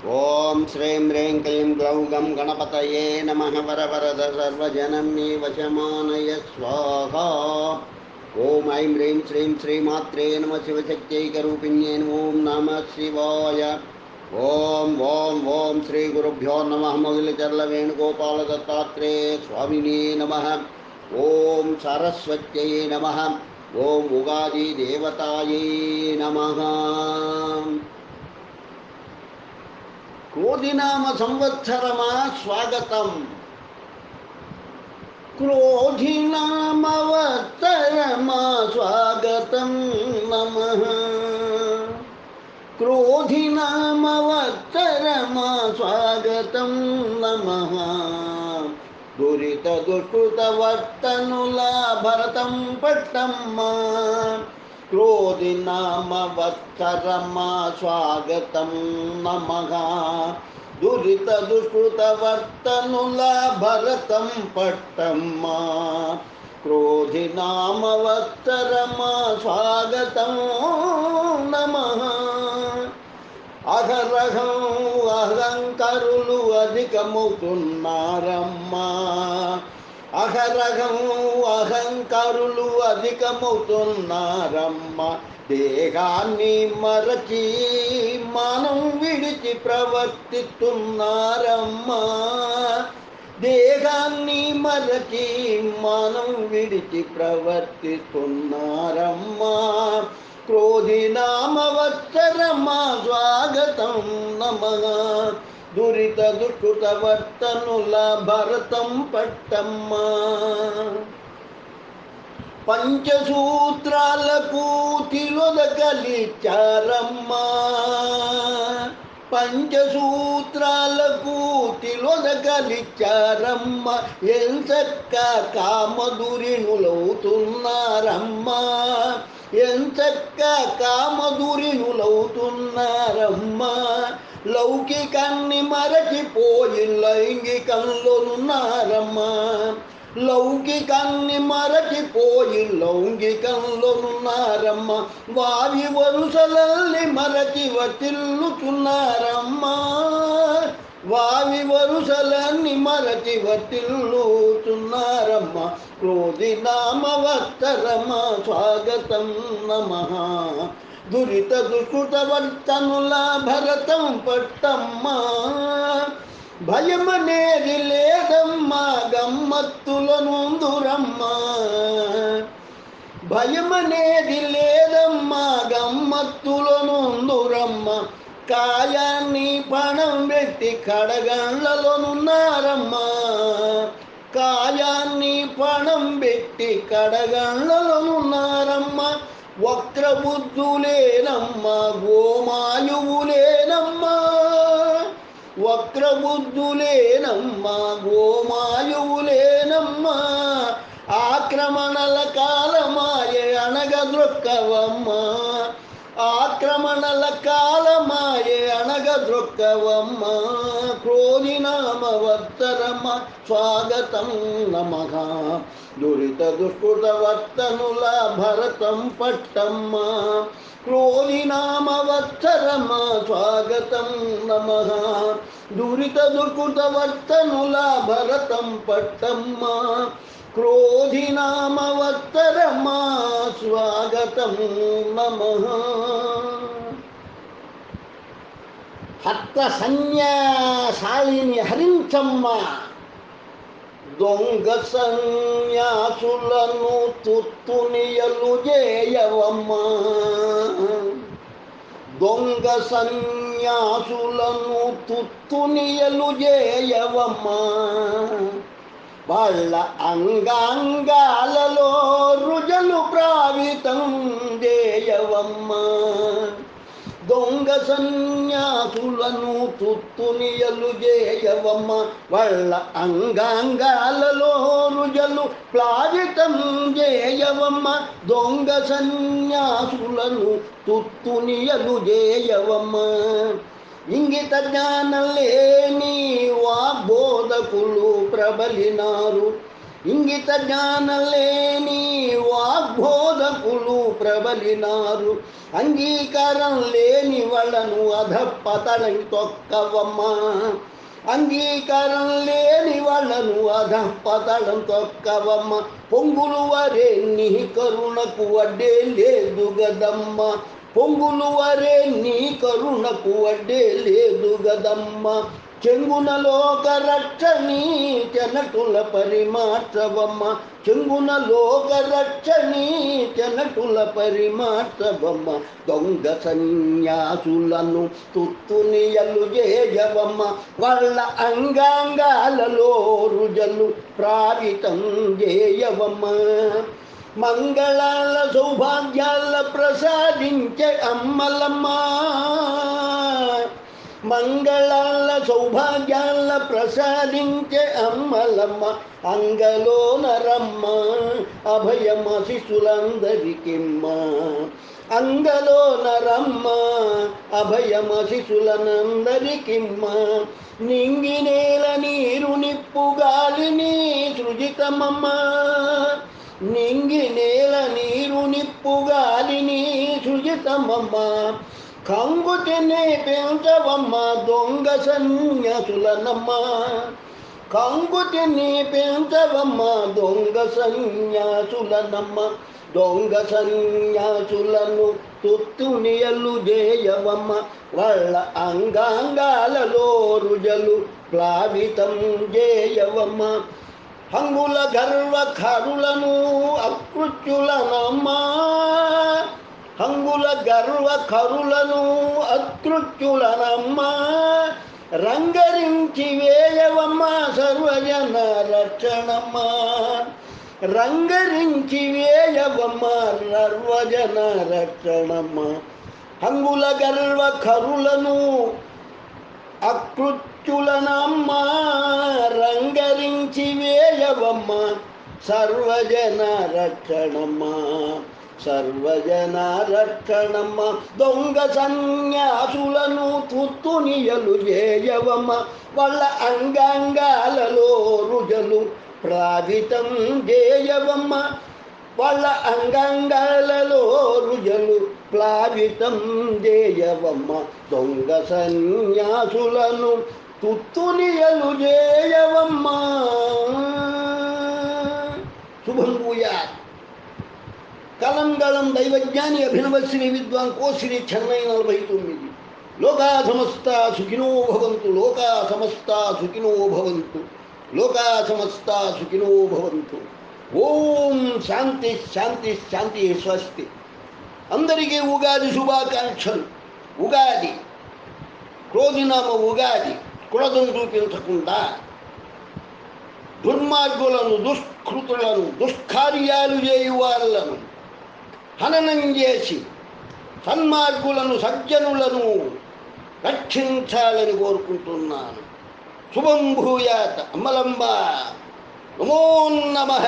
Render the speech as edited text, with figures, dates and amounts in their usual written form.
ఓం శ్రీం హ్రీం క్లీం గ్లౌం గం గణపతయే నమః వరవరద సర్వజనం మే వశమానయ స్వాహా. ఓం ఐం హ్రీం శ్రీం శ్రీమాత్రే నమ శివశక్త్యైకరూపిణ్యే ఓం నమః శివాయ. ఓం ఓం ఓం శ్రీ గురుభ్యో నమః. మొగిలిచర్ల వేణుగోపాల దత్తాత్రేయ స్వామినే నమః. ఓం సరస్వత్యై నమః. ఓం ఉగాది దేవతాయై నమః. క్రోధినామ సంవత్సరమా స్వాగతం. క్రోధినామవత్సరమా స్వాగతం నమః. క్రోధినామవత్సరమా స్వాగతం నమః. దురిత దుష్కృత వర్తనుల భరతం పట్టమ్మా. క్రోధినామవత్సరమా స్వాగతం నమః. దురిత దుష్కృత వర్తనుల భరతం పట్టమ్మా. క్రోధినామవత్సరమా స్వాగతం నమః. అహరహం అహంకరులు అధికమవుతున్నారమ్మా. అహరహం అహంకరులు అధికమవుతున్నారమ్మా. దేహాన్ని మరచి మానం విడిచి ప్రవర్తిస్తున్నారమ్మా. దేహాన్ని మరచి మానం విడిచి ప్రవర్తిస్తున్నారమ్మా. క్రోధినామవత్సరమా స్వాగతం నమః. దురిత దుష్కృత వర్తనుల భరతం పట్టమ్మా. పంచసూత్రాలకు తిలోదకలిచ్చారమ్మా. పంచసూత్రాలకు తిలోదకలిచ్చారమ్మా. ఎంచక్క కామధురిణులవుతున్నారమ్మా. ఎంచక్క కామధురిణులవుతున్నారమ్మా. లౌకికాన్ని మరచిపోయి లైంగికంలోనున్నారమ్మా. లౌకికాన్ని మరచిపోయి లౌంగికంలోనున్నారమ్మా. వావి వరుసలల్ని మరచి వర్తిల్లుతున్నారమ్మా. వావి వరుసలన్నీ మరచి వర్తిల్లుతున్నారమ్మా. క్రోధినామవత్సరమా స్వాగతం నమః. దురిత దుష్కృత వర్తనుల భరతం పట్టమ్మా. భయమనేది లేదమ్మా గమ్మత్తులనుందురమ్మా. భయమనేది లేదమ్మా గమ్మత్తులనుందురమ్మా. కాయాన్ని పణం పెట్టి కడగండ్లలోనున్నారమ్మా. కాయాన్ని పణం పెట్టి కడగండ్లలోనున్నారమ్మా. వక్రబుద్ధులేనమ్మా గోమాయువులేనమ్మా. వక్రబుద్ధులేనమ్మా గోమాయువులేనమ్మా. ఆక్రమణల కాలమాయే అణగద్రొక్కవమ్మా. ఆక్రమణల కాలమాయే అణగద్రొక్కవమ్మా. క్రోధినామవత్సరమా స్వాగతం నమః. దురిత దుష్కృత వర్తనుల భరతం పట్టమ్మా. క్రోధినామవత్సరమా స్వాగతం నమః. దురిత దుష్కృత వర్తనుల భరతం పట్టమ్మా. క్రోధినామవత్సరమా స్వాగతం నమః. హత్త సన్యాసాలిని హరించమ్మా. దొంగ సన్యాసులను తుత్తునియలు చేయవమ్మా. దొంగ సన్యాసులను తుత్తునియలు చేయవమ్మా. వాళ్ళ అంగాంగాలలో రుజలు ప్రావితం చేయవమ్మా. దొంగ సన్యాసులను తుత్తునియలు చేయవమ్మ. వాళ్ళ అంగాంగాలలో రుజలు ప్లావితం చేయవమ్మ. దొంగ సన్యాసులను తుత్తునియలు చేయవమ్మ. ఇంగిత జ్ఞానం లేని వాగ్బోధకులు ప్రబలినారు. ఇంగిత జ్ఞానం లేని వాగ్బోధకులు ప్రబలినారు, అంగీకారం లేని వాళ్ళను అధపతనం తొక్కవమ్మా. అంగీకారం లేని వాళ్ళను అధపతనం తొక్కవమ్మ. పొంగులు వరే నీ కరుణకు అడ్డే లేదు గదమ్మ. పొంగులు వరే నీ కరుణకు అడ్డే లేదు గదమ్మ. చెంగున లోక రక్షణి చెనటుల పరిమార్చవమ్మ. చెంగున లోక రక్షణి చెనటుల పరిమార్చవమ్మ. దొంగ సన్యాసులను తుత్తునియలు చేయవమ్మ. వాళ్ళ అంగాంగాలలో రుజలు ప్రావితం చేయవమ్మ. మంగళాల సౌభాగ్యాల ప్రసాదించే అమ్మలమ్మ. మంగళాల సౌభాగ్యాల ప్రసాదించే అమ్మలమ్మ. అంగలో నరమ్మ అభయమ శిశులందరికిమ్మ. అంగలో నరమ్మ అభయమ శిశులనందరికిమ్మ. నింగి నేల నీరు నిప్పు గాలిని సృజితమమ్మ. నింగి నేల నీరు నిప్పు గాలిని సృజితమమ్మ. కంగు తినే పెంచవమ్మ దొంగ సన్యాసులనమ్మ. కంగు తిని పెంచవమ్మ దొంగ సన్యాసులనమ్మ. దొంగ సన్యాసులను తుత్తునియలు చేయవమ్మ. వాళ్ళ అంగాంగాలలో రుజలు ప్లావితం చేయవమ్మ. హంగుల గర్వ ఖరులను అకృత్యులనమ్మా. హంగుల గర్వ ఖరులను అకృత్యులనమ్మా. రంగరించి వేయవమ్మ సర్వజన రక్షణమ్మ. రంగరించి వేయవమ్మ సర్వజన రక్షణమ్మ. హంగుల గర్వ ఖరులను అకృత్యులనమ్మ. రంగరించి వేయవమ్మ సర్వజన రక్షణమ్మ. సర్వజన రక్షణమ్మ. దొంగ సన్యాసులను తుత్తునియలు చేయవమ్మ. వాళ్ళ అంగాంగాలలో రుజలు ప్రావితం చేయవమ్మ. వాళ్ళ అంగాంగాలలో రుజలు ప్లావితం చేయవమ్మ. దొంగ సన్యాసులను తుత్తునియలు చేయవమ్మ. శుభం భూయాత్. కలంగళం దైవజ్ఞాని అభినవ శ్రీ విద్వాన్ కోశ్రీ చెన్నై 49. లోకా సమస్త సుఖినో భవంతు. లోకా సమస్త సుఖినో భవంతు. లోకా సమస్త సుఖినో భవంతు. ఓం శాంతి శాంతి శాంతి. స్వస్తి. అందరికీ ఉగాది శుభాకాంక్షలు. ఉగాది క్రోధినామ ఉగాది క్రోధం చూపించకుండా దుర్మార్గులను, దుష్కృతులను, దుష్కార్యాలు చేయు వాళ్ళను హననం చేసి సన్మార్గులను, సజ్జనులను రక్షించాలని కోరుకుంటున్నాను. శుభం భూయాత్. అమ్మలంబ నమో నమః.